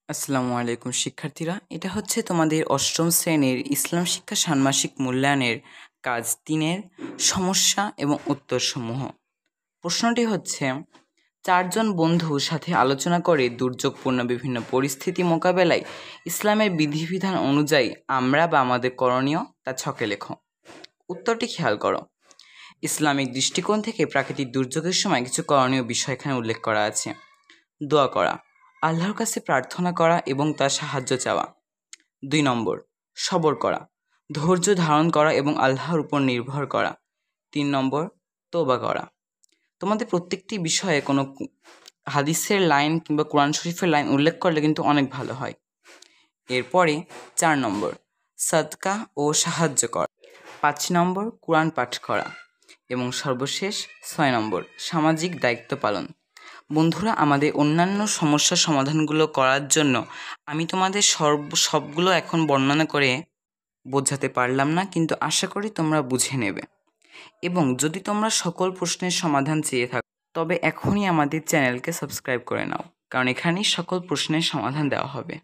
আসসালামু আলাইকুম শিক্ষার্থীরা, এটা হচ্ছে তোমাদের অষ্টম শ্রেণীর ইসলাম শিক্ষা ষান্মাসিক মূল্যায়নের কাজ 3-এর সমস্যা এবং উত্তরসমূহ। প্রশ্নটি হচ্ছে, 4জন বন্ধু সাথে আলোচনা করে দুর্যোগপূর্ণ বিভিন্ন পরিস্থিতি মোকাবেলায় ইসলামের বিধিবিধান অনুযায়ী আমরা বা আমাদের করণীয় তা ছকে লেখো। উত্তরটি খেয়াল করো। ইসলামিক দৃষ্টিকোণ থেকে প্রাকৃতিক দুর্যোগের সময় কিছু করণীয় বিষয় এখানে উল্লেখ করা আছে। দোয়া করা, আল্লাহর কাছে প্রার্থনা করা এবং তার সাহায্য চাওয়া। 2 নম্বর, সবর করা, ধৈর্য ধারণ করা এবং আল্লাহর উপর নির্ভর করা। 3 নম্বর, তওবা করা। তোমাদের প্রত্যেকটি বিষয়ে কোনো হাদিসের লাইন কিংবা কোরআন শরীফের লাইন উল্লেখ করলে কিন্তু অনেক ভালো হয়। এরপরে 4 নম্বর, সাদকা ও সাহায্য করা। 5 নম্বর, কোরআন পাঠ করা। এবং সর্বশেষ 6 নম্বর, সামাজিক দায়িত্ব পালন। বন্ধুরা, আমাদের অন্যান্য সমস্যার সমাধানগুলো করার জন্য আমি তোমাদের সবগুলো এখন বর্ণনা করে বোঝাতে পারলাম না, কিন্তু আশা করি তোমরা বুঝে নেবে। এবং যদি তোমরা সকল প্রশ্নের সমাধান চেয়ে থাকো তবে এখনই আমাদের চ্যানেলকে সাবস্ক্রাইব করে নাও, কারণ এখানেই সকল প্রশ্নের সমাধান দেওয়া হবে।